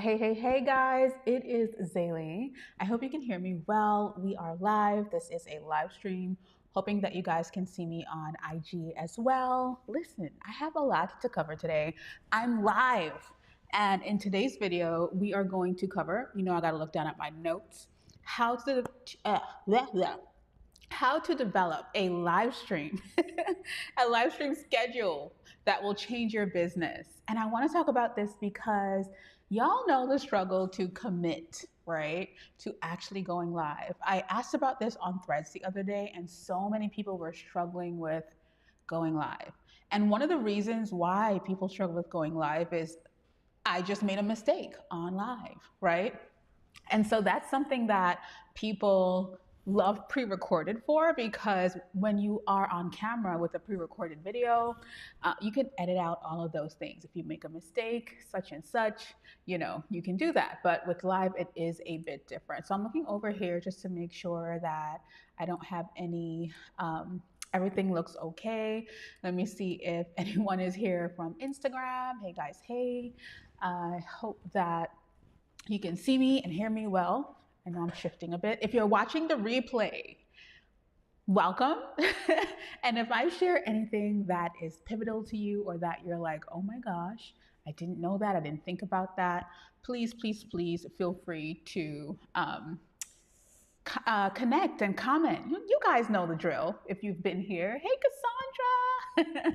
Hey guys, it is Zaylee. I hope you can hear me well. We are live. This is a live stream. Hoping that you guys can see me on IG as well. Listen, I have a lot to cover today. I'm live. And in today's video, we are going to cover, I got to look down at my notes, how to, blah, blah how to develop a live stream, a live stream schedule that will change your business. And I want to talk about this because y'all know the struggle to commit, right? To actually going live. I asked about this on Threads the other day, and so many people were struggling with going live. And one of the reasons why people struggle with going live is I just made a mistake on live, right? And so that's something that people love pre-recorded for, because when you are on camera with a pre-recorded video, you can edit out all of those things. If you make a mistake, such and such, you can do that. But with live, it is a bit different. So I'm looking over here just to make sure that I don't have any, everything looks okay. Let me see if anyone is here from Instagram. Hey guys, hey. I hope that you can see me and hear me well. I know I'm shifting a bit. If you're watching the replay, welcome. And if I share anything that is pivotal to you, or that you're like, oh my gosh, I didn't know that, I didn't think about that, please feel free to connect and comment. You guys know the drill if you've been here. Hey, Cassandra.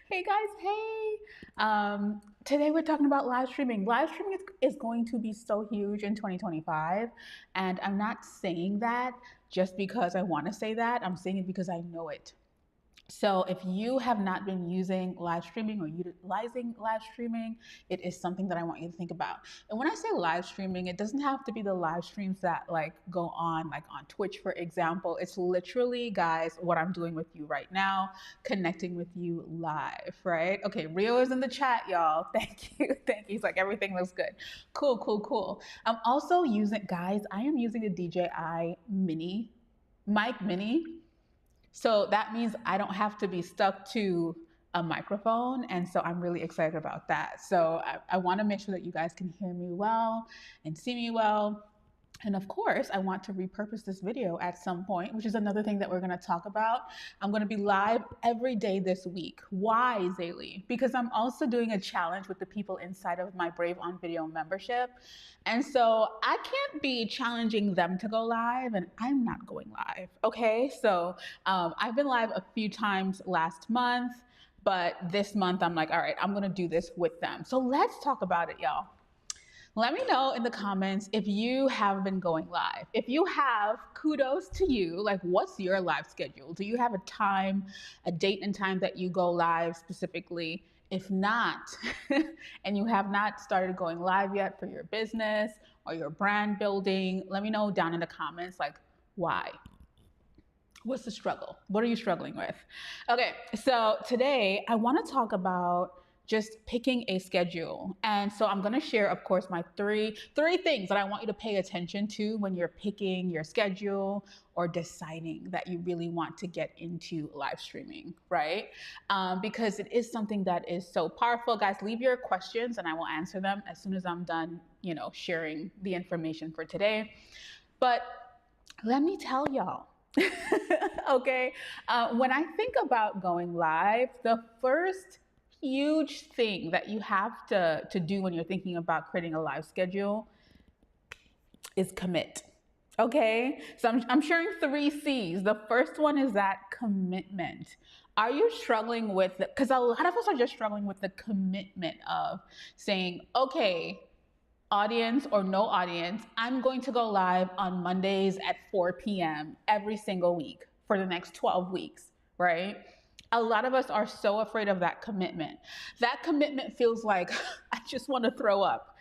Hey, guys. Hey. Today we're talking about live streaming. Live streaming is going to be so huge in 2025. And I'm not saying that just because I want to say that. I'm saying it because I know it. So if you have not been using live streaming or utilizing live streaming, it is something that I want you to think about. And when I say live streaming, it doesn't have to be the live streams that go on, like on Twitch, for example. It's literally, guys, what I'm doing with you right now, connecting with you live, right? Okay, Rio is in the chat, y'all. Thank you. He's like, everything looks good. Cool. I'm also using, guys, I am using the DJI Mic Mini. So that means I don't have to be stuck to a microphone. And so I'm really excited about that. So I want to make sure that you guys can hear me well and see me well. And of course, I want to repurpose this video at some point, which is another thing that we're going to talk about. I'm going to be live every day this week. Why, Zaylee? Because I'm also doing a challenge with the people inside of my Brave on Video membership. And so I can't be challenging them to go live and I'm not going live. Okay. So I've been live a few times last month, but this month I'm like, all right, I'm going to do this with them. So let's talk about it, y'all. Let me know in the comments if you have been going live. If you have, kudos to you. Like, what's your live schedule? Do you have a date and time that you go live specifically? If not, and you have not started going live yet for your business or your brand building, let me know down in the comments, like, why? What's the struggle? What are you struggling with? Okay, so today I want to talk about just picking a schedule. And so I'm going to share, of course, my three things that I want you to pay attention to when you're picking your schedule or deciding that you really want to get into live streaming, right? Because it is something that is so powerful. Guys, leave your questions and I will answer them as soon as I'm done, sharing the information for today. But let me tell y'all, okay, when I think about going live, the first huge thing that you have to do when you're thinking about creating a live schedule is commit. Okay, so I'm sharing 3 C's. The first one is that commitment. Are you struggling with it? Because a lot of us are just struggling with the commitment of saying, okay, audience or no audience, I'm going to go live on Mondays at 4 p.m. every single week for the next 12 weeks, right? A lot of us are so afraid of that commitment. That commitment feels like I just want to throw up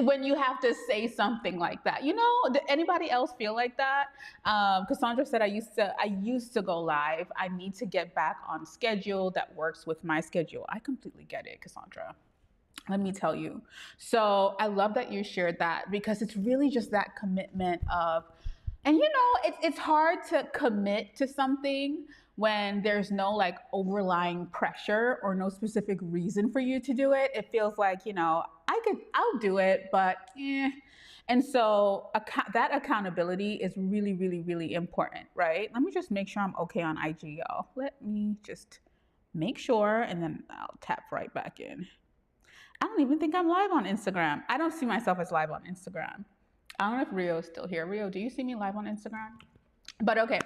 when you have to say something like that. Did anybody else feel like that? Cassandra said, I used to go live. I need to get back on schedule that works with my schedule. I completely get it, Cassandra. Let me tell you. So I love that you shared that, because it's really just that commitment of, and it's hard to commit to something when there's no like overlying pressure or no specific reason for you to do it. It feels like, I'll do it, but And so that accountability is really, really, really important, right? Let me just make sure I'm okay on IG, y'all. Let me just make sure, and then I'll tap right back in. I don't even think I'm live on Instagram. I don't see myself as live on Instagram. I don't know if Rio is still here. Rio, do you see me live on Instagram? But okay,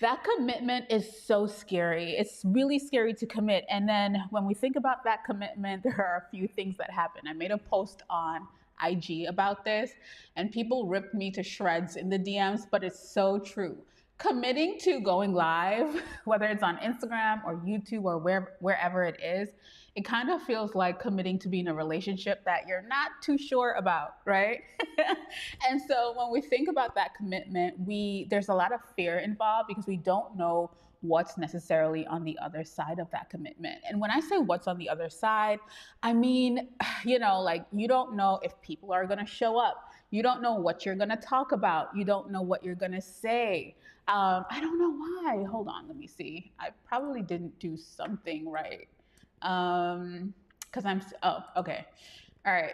that commitment is so scary. It's really scary to commit. And then when we think about that commitment, there are a few things that happen. I made a post on IG about this, and people ripped me to shreds in the DMs, but it's so true. Committing to going live, whether it's on Instagram or YouTube or wherever it is, it kind of feels like committing to be in a relationship that you're not too sure about, right? And so when we think about that commitment, there's a lot of fear involved because we don't know what's necessarily on the other side of that commitment. And when I say what's on the other side, I mean, like you don't know if people are going to show up. You don't know what you're going to talk about. You don't know what you're going to say. I don't know why. Hold on, let me see. I probably didn't do something right. Okay. All right.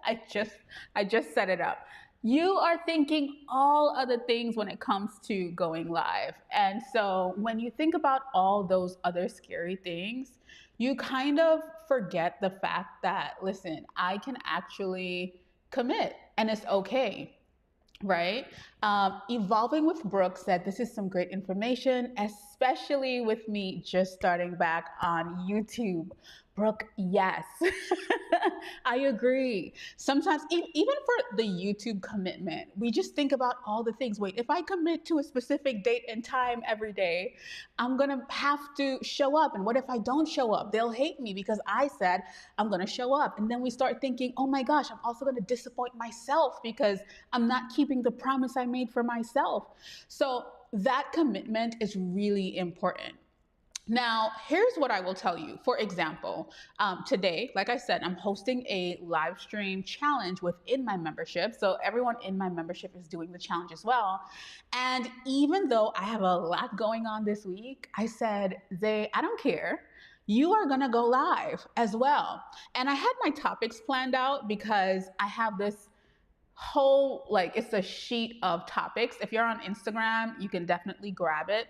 I just set it up. You are thinking all other things when it comes to going live. And so when you think about all those other scary things, you kind of forget the fact that, listen, I can actually commit and it's okay. Right? Evolving with Brooke said, this is some great information, especially with me just starting back on YouTube. Brooke, yes, I agree. Sometimes, even for the YouTube commitment, we just think about all the things. Wait, if I commit to a specific date and time every day, I'm going to have to show up. And what if I don't show up? They'll hate me because I said I'm going to show up. And then we start thinking, oh my gosh, I'm also going to disappoint myself because I'm not keeping the promise I made for myself. So that commitment is really important. Now, here's what I will tell you. For example, today, like I said, I'm hosting a live stream challenge within my membership. So everyone in my membership is doing the challenge as well. And even though I have a lot going on this week, I said, I don't care. You are going to go live as well. And I had my topics planned out because I have this whole, it's a sheet of topics. If you're on Instagram, you can definitely grab it.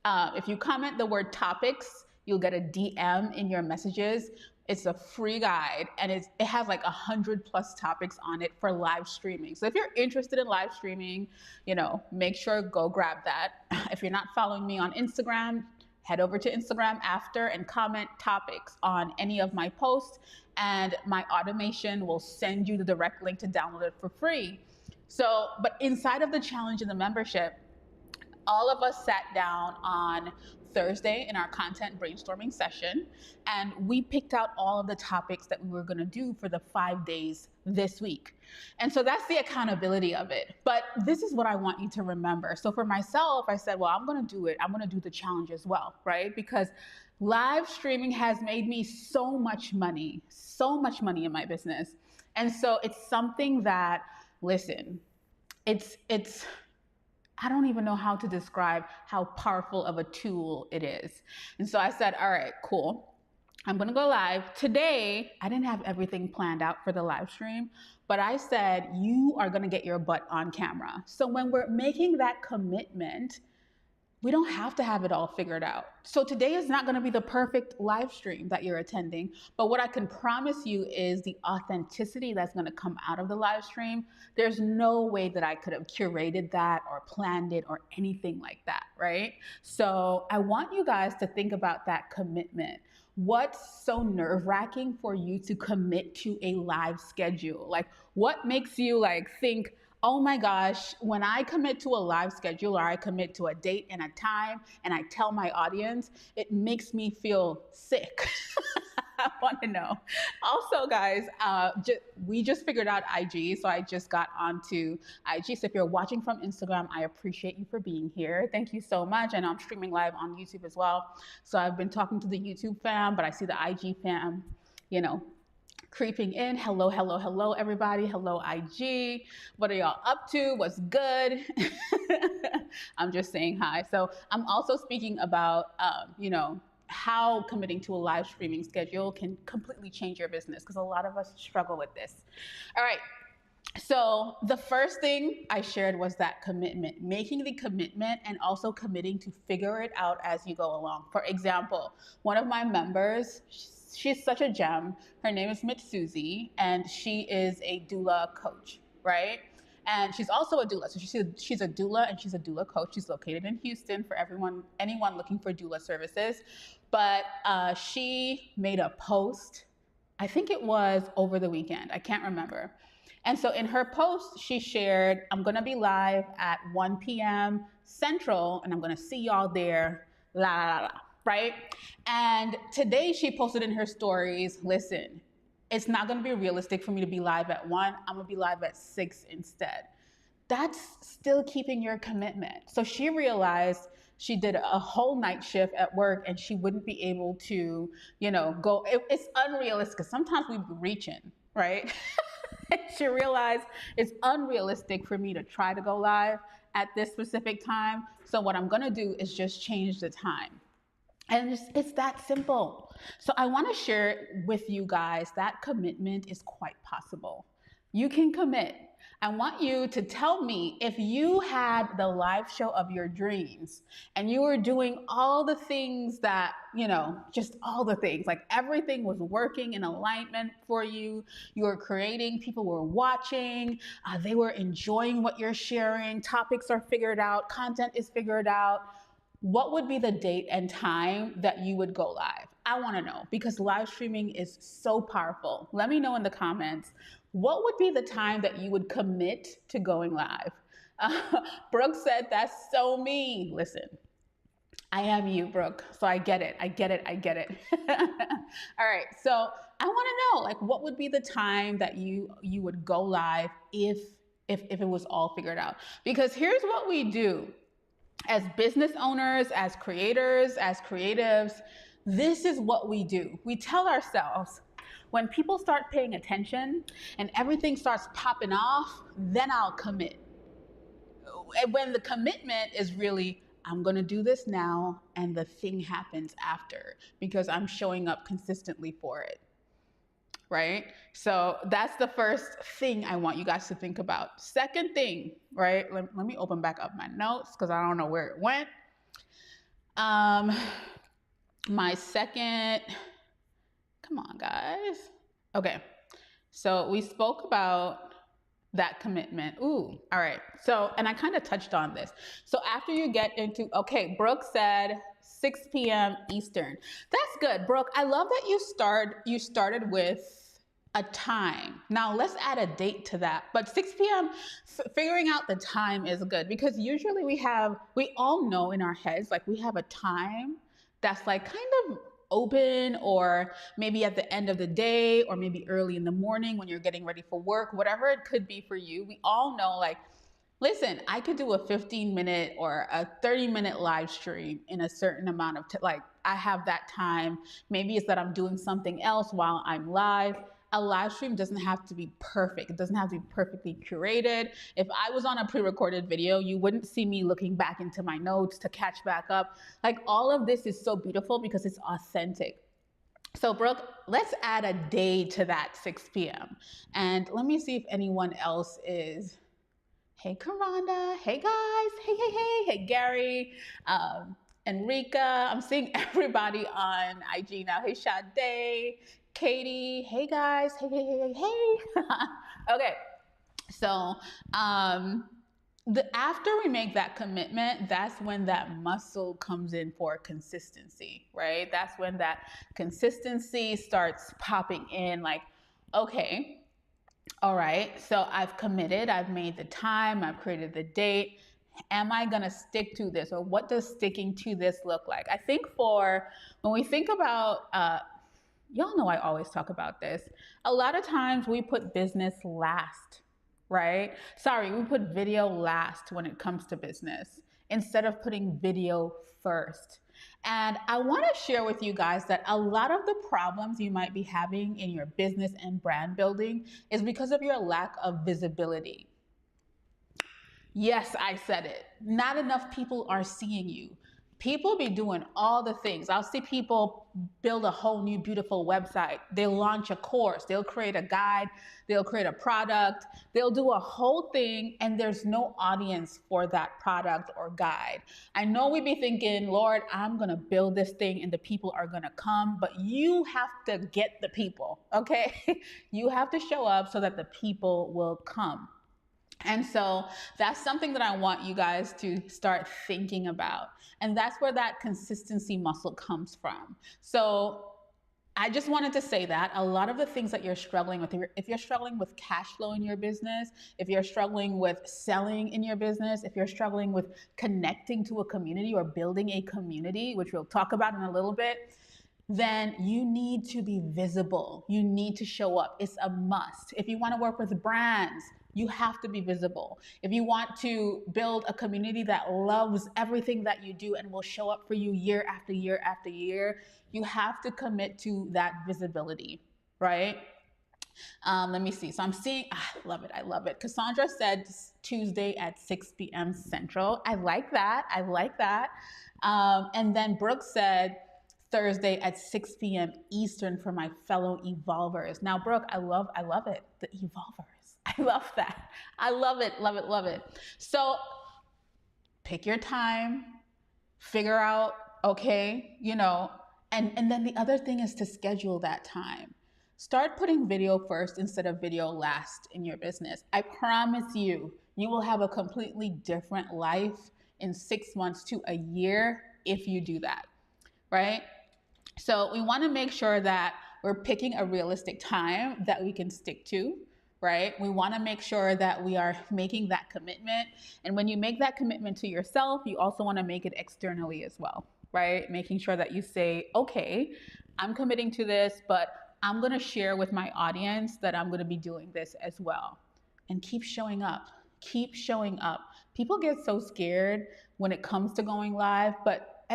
If you comment the word topics, you'll get a DM in your messages. It's a free guide and it has like 100+ topics on it for live streaming. So if you're interested in live streaming, make sure go grab that. If you're not following me on Instagram, head over to Instagram after and comment topics on any of my posts, and my automation will send you the direct link to download it for free. So, but inside of the challenge in the membership, all of us sat down on Thursday in our content brainstorming session, and we picked out all of the topics that we were going to do for the 5 days this week. And so that's the accountability of it. But this is what I want you to remember. So for myself, I said, well, I'm going to do it. I'm going to do the challenge as well, right? Because live streaming has made me so much money in my business. And so it's something that, listen, it's I don't even know how to describe how powerful of a tool it is. And so I said, all right, cool. I'm going to go live. Today, I didn't have everything planned out for the live stream, but I said, you are going to get your butt on camera. So when we're making that commitment, we don't have to have it all figured out. So today is not going to be the perfect live stream that you're attending, but what I can promise you is the authenticity that's going to come out of the live stream. There's no way that I could have curated that or planned it or anything like that, right? So I want you guys to think about that commitment. What's so nerve-wracking for you to commit to a live schedule? Like, what makes you think, oh my gosh, when I commit to a live schedule or I commit to a date and a time and I tell my audience, it makes me feel sick. I want to know. Also, guys, we just figured out IG, so I just got onto IG. So if you're watching from Instagram, I appreciate you for being here. Thank you so much. I know I'm streaming live on YouTube as well. So I've been talking to the YouTube fam, but I see the IG fam, creeping in. Hello, hello, hello, everybody. Hello, IG. What are y'all up to? What's good? I'm just saying hi. So I'm also speaking about, how committing to a live streaming schedule can completely change your business, because a lot of us struggle with this. All right. So the first thing I shared was that commitment, making the commitment and also committing to figure it out as you go along. For example, one of my members, she's such a gem. Her name is Mitsuzi, and she is a doula coach, right? And she's also a doula. So she's a doula and she's a doula coach. She's located in Houston for anyone looking for doula services. But she made a post, I think it was over the weekend, I can't remember. And so in her post, she shared, I'm going to be live at 1 p.m. Central, and I'm going to see y'all there, la, la, la, right? And today she posted in her stories, listen, it's not going to be realistic for me to be live at 1. I'm going to be live at 6 instead. That's still keeping your commitment. So she realized she did a whole night shift at work and she wouldn't be able to, go. It's unrealistic because sometimes we be reaching, right? She realized it's unrealistic for me to try to go live at this specific time. So what I'm going to do is just change the time. And it's that simple. So I want to share with you guys that commitment is quite possible. You can commit. I want you to tell me if you had the live show of your dreams and you were doing all the things that, just all the things, like everything was working in alignment for you. You were creating, people were watching, they were enjoying what you're sharing, topics are figured out, content is figured out. What would be the date and time that you would go live? I want to know, because live streaming is so powerful. Let me know in the comments. What would be the time that you would commit to going live? Brooke said, that's so me. Listen, I am you, Brooke. So I get it. All right. So I want to know, what would be the time that you would go live if it was all figured out? Because here's what we do. As business owners, as creators, as creatives, this is what we do. We tell ourselves, when people start paying attention and everything starts popping off, then I'll commit. When the commitment is really, I'm going to do this now, and the thing happens after because I'm showing up consistently for it. Right? So that's the first thing I want you guys to think about. Second thing, right? Let me open back up my notes because I don't know where it went. My second, come on, guys. Okay. So we spoke about that commitment. Ooh, all right. So, and I kind of touched on this. So after you get into, okay, Brooke said 6 p.m. Eastern. That's good, Brooke. I love that you started with a time. Now let's add a date to that. But 6 p.m., figuring out the time is good, because usually we all know in our heads, we have a time that's kind of open, or maybe at the end of the day, or maybe early in the morning when you're getting ready for work, whatever it could be for you. We all know, listen, I could do a 15-minute or a 30-minute live stream in a certain amount of I have that time. Maybe it's that I'm doing something else while I'm live. A live stream doesn't have to be perfect. It doesn't have to be perfectly curated. If I was on a pre-recorded video, you wouldn't see me looking back into my notes to catch back up. All of this is so beautiful because it's authentic. So Brooke, let's add a day to that 6 p.m. And let me see if anyone else is. Hey, Karanda. Hey, guys. Hey, Gary. Enrica. I'm seeing everybody on IG now. Hey, Sade. Katie. Hey, guys. Hey. Okay. So after we make that commitment, that's when that muscle comes in for consistency, right? That's when that consistency starts popping in, okay, all right, so I've committed, I've made the time, I've created the date. Am I going to stick to this? Or what does sticking to this look like? I think when we think about, y'all know I always talk about this. A lot of times we put business last, right? Sorry, we put video last when it comes to business instead of putting video first. And I want to share with you guys that a lot of the problems you might be having in your business and brand building is because of your lack of visibility. Yes, I said it. Not enough people are seeing you. People be doing all the things. I'll see people build a whole new beautiful website. They'll launch a course, they'll create a guide, they'll create a product, they'll do a whole thing, and there's no audience for that product or guide. I know we be thinking, Lord, I'm gonna build this thing and the people are gonna come, but you have to get the people, okay? You have to show up so that the people will come. And so that's something that I want you guys to start thinking about. And that's where that consistency muscle comes from. So I just wanted to say that a lot of the things that you're struggling with, if you're struggling with cash flow in your business, if you're struggling with selling in your business, if you're struggling with connecting to a community or building a community, which we'll talk about in a little bit, then you need to be visible. You need to show up. It's a must. If you want to work with brands, you have to be visible. If you want to build a community that loves everything that you do and will show up for you year after year after year, you have to commit to that visibility, right? Let me see. So I'm seeing, I love it. I love it. Cassandra said Tuesday at 6 p.m. Central. I like that. I like that. And then Brooke said Thursday at 6 p.m. Eastern for my fellow evolvers. Now, Brooke, I love it. The evolvers. I love that. I love it, love it, love it. So pick your time, figure out, okay, and then the other thing is to schedule that time. Start putting video first instead of video last in your business. I promise you, you will have a completely different life in 6 months to a year if you do that, right? So we want to make sure that we're picking a realistic time that we can stick to, right? We want to make sure that we are making that commitment. And when you make that commitment to yourself, you also want to make it externally as well, right? Making sure that you say, okay, I'm committing to this, but I'm going to share with my audience that I'm going to be doing this as well. And keep showing up. Keep showing up. People get so scared when it comes to going live, but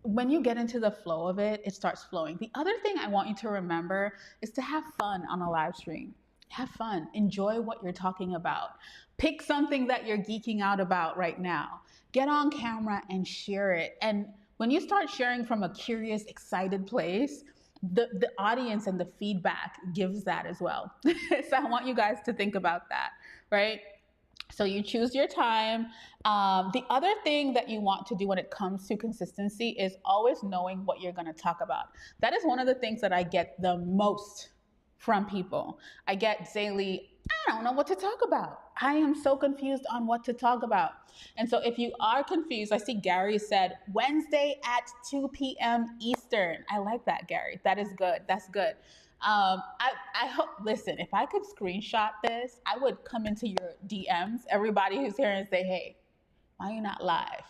when you get into the flow of it, it starts flowing. The other thing I want you to remember is to have fun on a live stream. Have fun. Enjoy what you're talking about. Pick something that you're geeking out about right now. Get on camera and share it. And when you start sharing from a curious, excited place, the audience and the feedback gives that as well. So I want you guys to think about that, right? So you choose your time. The other thing that you want to do when it comes to consistency is always knowing what you're going to talk about. That is one of the things that I get the most from people. I get daily, I don't know what to talk about. I am so confused on what to talk about. And so if you are confused, I see Gary said Wednesday at 2 p.m. Eastern. I like that, Gary. That is good. That's good. I hope, listen, if I could screenshot this, I would come into your DMs, everybody who's here, and say, hey, why are you not live?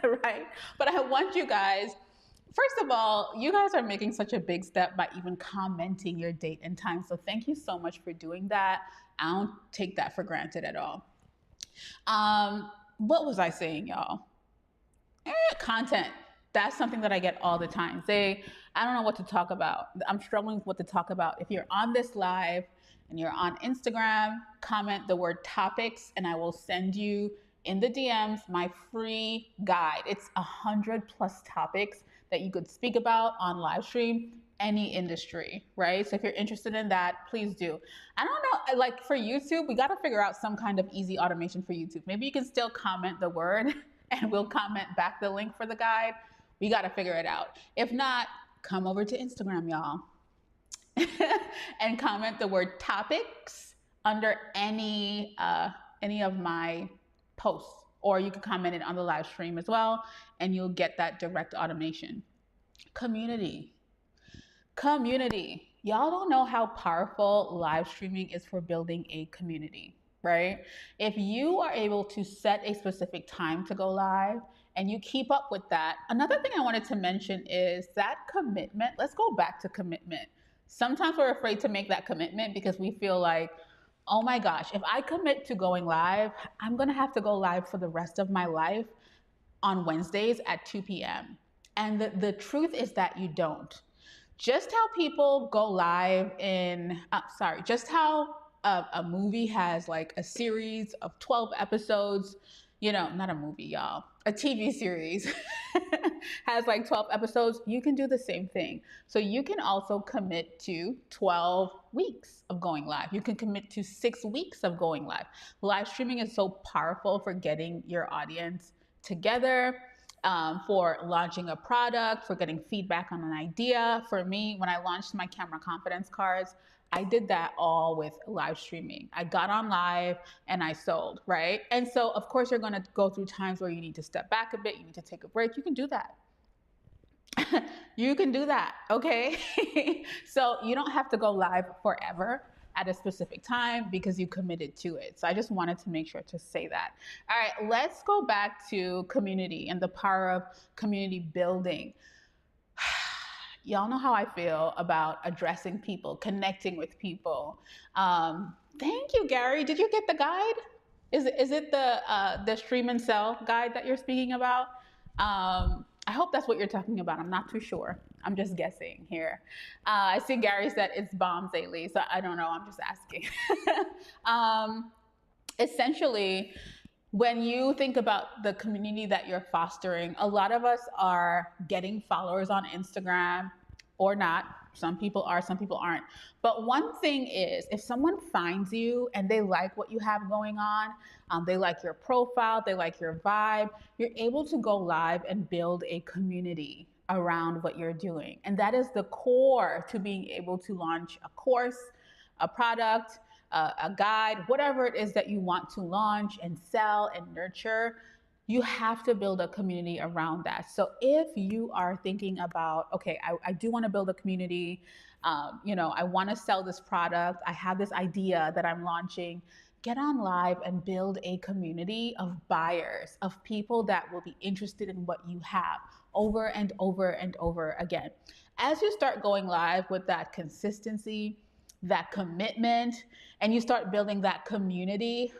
Right? But I want you guys, first of all, you guys are making such a big step by even commenting your date and time. So thank you so much for doing that. I don't take that for granted at all. What was I saying, y'all? Content. That's something that I get all the time. Say, I don't know what to talk about. I'm struggling with what to talk about. If you're on this live and you're on Instagram, comment the word topics and I will send you in the DMs my free guide. It's 100+ topics that you could speak about on live stream, any industry, right? So if you're interested in that, please do. I don't know, like for YouTube, we got to figure out some kind of easy automation for YouTube. Maybe you can still comment the word and we'll comment back the link for the guide. We got to figure it out. If not, come over to Instagram, y'all, and comment the word topics under any of my posts, or you can comment it on the live stream as well, and you'll get that direct automation. Community. Y'all don't know how powerful live streaming is for building a community, right? If you are able to set a specific time to go live and you keep up with that. Another thing I wanted to mention is that commitment. Let's go back to commitment. Sometimes we're afraid to make that commitment because we feel like, oh my gosh, if I commit to going live, I'm going to have to go live for the rest of my life on Wednesdays at 2 p.m. And the truth is that you don't. Just how people go live in, just how a movie has like a series of 12 episodes, not a movie, y'all, a TV series has like 12 episodes, you can do the same thing. So you can also commit to 12 weeks of going live. You can commit to 6 weeks of going live. Live streaming is so powerful for getting your audience together, for launching a product, for getting feedback on an idea. For me, when I launched my camera confidence cards, I did that all with live streaming. I got on live and I sold, right? And so, of course, you're going to go through times where you need to step back a bit, you need to take a break. You can do that. You can do that, okay? So you don't have to go live forever at a specific time because you committed to it. So I just wanted to make sure to say that. All right, let's go back to community and the power of community building. Y'all know how I feel about addressing people, connecting with people. Thank you, Gary. Did you get the guide? Is it the Stream and Sell guide that you're speaking about? I hope that's what you're talking about. I'm not too sure. I'm just guessing here. I see Gary said it's bomb daily, so I don't know. I'm just asking. Essentially, when you think about the community that you're fostering, a lot of us are getting followers on Instagram or not. Some people are, some people aren't. But one thing is, if someone finds you and they like what you have going on, they like your profile, they like your vibe, you're able to go live and build a community around what you're doing. And that is the core to being able to launch a course, a product, a guide, whatever it is that you want to launch and sell and nurture. You have to build a community around that. So if you are thinking about, okay, I do want to build a community, I want to sell this product, I have this idea that I'm launching, get on live and build a community of buyers, of people that will be interested in what you have over and over and over again. As you start going live with that consistency, that commitment, and you start building that community,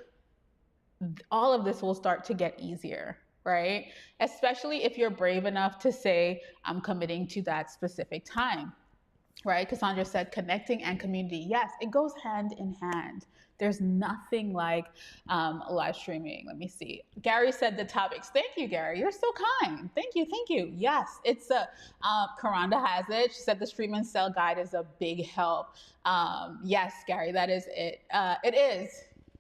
all of this will start to get easier, right? Especially if you're brave enough to say, I'm committing to that specific time, right? Cassandra said connecting and community. Yes, it goes hand in hand. There's nothing like live streaming. Let me see. Gary said the topics. Thank you, Gary. You're so kind. Thank you. Thank you. Yes, it's a, Karanda has it. She said the Stream and Sell guide is a big help. Yes, Gary, that is it. It is.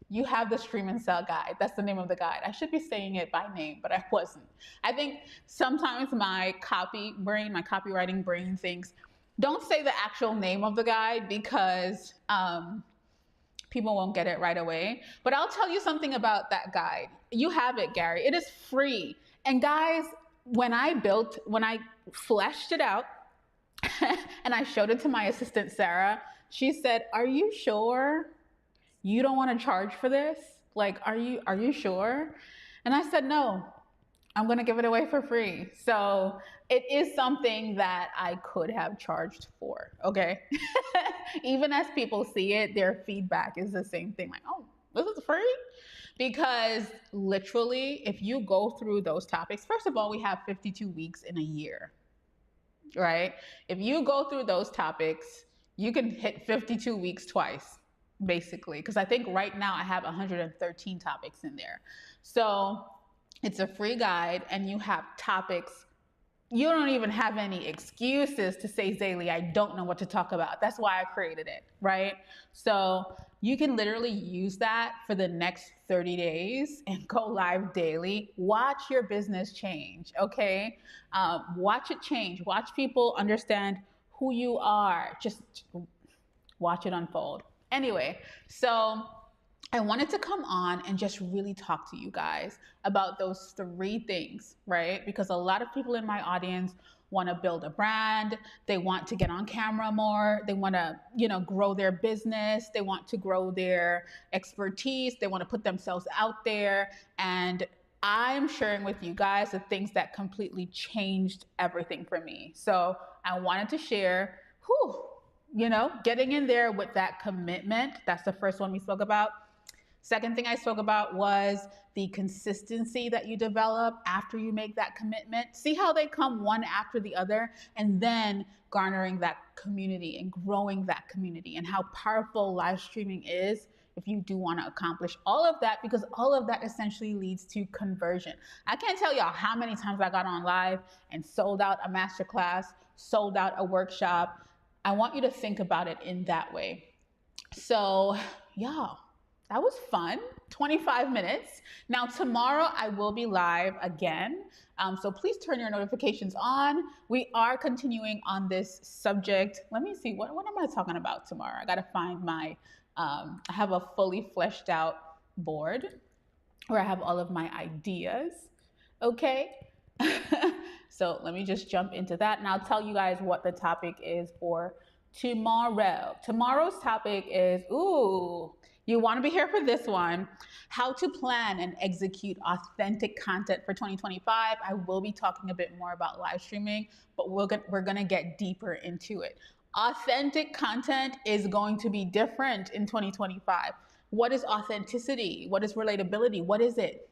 You have the Stream and Sell guide. That's the name of the guide. I should be saying it by name, but I wasn't. I think sometimes my copywriting brain thinks, don't say the actual name of the guide because people won't get it right away. But I'll tell you something about that guide. You have it, Gary. It is free. And guys, when I fleshed it out and I showed it to my assistant, Sarah, she said, are you sure you don't want to charge for this? Like, are you sure? And I said, no, I'm going to give it away for free. So it is something that I could have charged for, okay? Even as people see it, their feedback is the same thing. Like, oh, this is free? Because literally, if you go through those topics, first of all, we have 52 weeks in a year, right? If you go through those topics, you can hit 52 weeks twice, basically. Because I think right now I have 113 topics in there. So it's a free guide and you have topics. You don't even have any excuses to say, Zaylee, I don't know what to talk about. That's why I created it, right? So you can literally use that for the next 30 days and go live daily. Watch your business change, okay? Watch it change. Watch people understand who you are. Just watch it unfold. Anyway, so I wanted to come on and just really talk to you guys about those 3 things, right? Because a lot of people in my audience want to build a brand. They want to get on camera more. They want to, grow their business. They want to grow their expertise. They want to put themselves out there. And I'm sharing with you guys the things that completely changed everything for me. So I wanted to share, getting in there with that commitment. That's the first one we spoke about. Second thing I spoke about was the consistency that you develop after you make that commitment. See how they come one after the other, and then garnering that community and growing that community, and how powerful live streaming is if you do want to accomplish all of that, because all of that essentially leads to conversion. I can't tell y'all how many times I got on live and sold out a masterclass, sold out a workshop. I want you to think about it in that way. So, y'all, that was fun. 25 minutes. Now, tomorrow I will be live again. So please turn your notifications on. We are continuing on this subject. Let me see, what am I talking about tomorrow? I got to find my, I have a fully fleshed out board where I have all of my ideas. Okay. So let me just jump into that, and I'll tell you guys what the topic is for tomorrow. Tomorrow's topic is, ooh, you want to be here for this one, how to plan and execute authentic content for 2025. I will be talking a bit more about live streaming, but we're going to get deeper into it. Authentic content is going to be different in 2025. What is authenticity? What is relatability? What is it?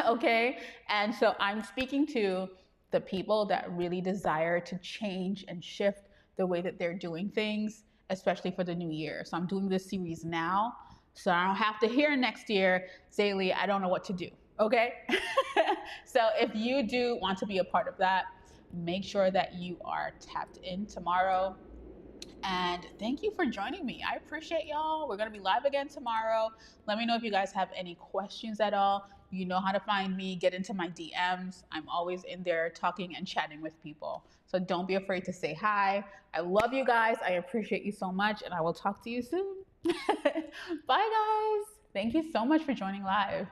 Okay. And so I'm speaking to the people that really desire to change and shift the way that they're doing things, especially for the new year. So I'm doing this series now, so I don't have to hear next year, Zaylee, I don't know what to do. Okay. So if you do want to be a part of that, make sure that you are tapped in tomorrow. And thank you for joining me. I appreciate y'all. We're going to be live again tomorrow. Let me know if you guys have any questions at all. You know how to find me. Get into my DMs. I'm always in there talking and chatting with people. So don't be afraid to say hi. I love you guys. I appreciate you so much, and I will talk to you soon. Bye, guys. Thank you so much for joining live.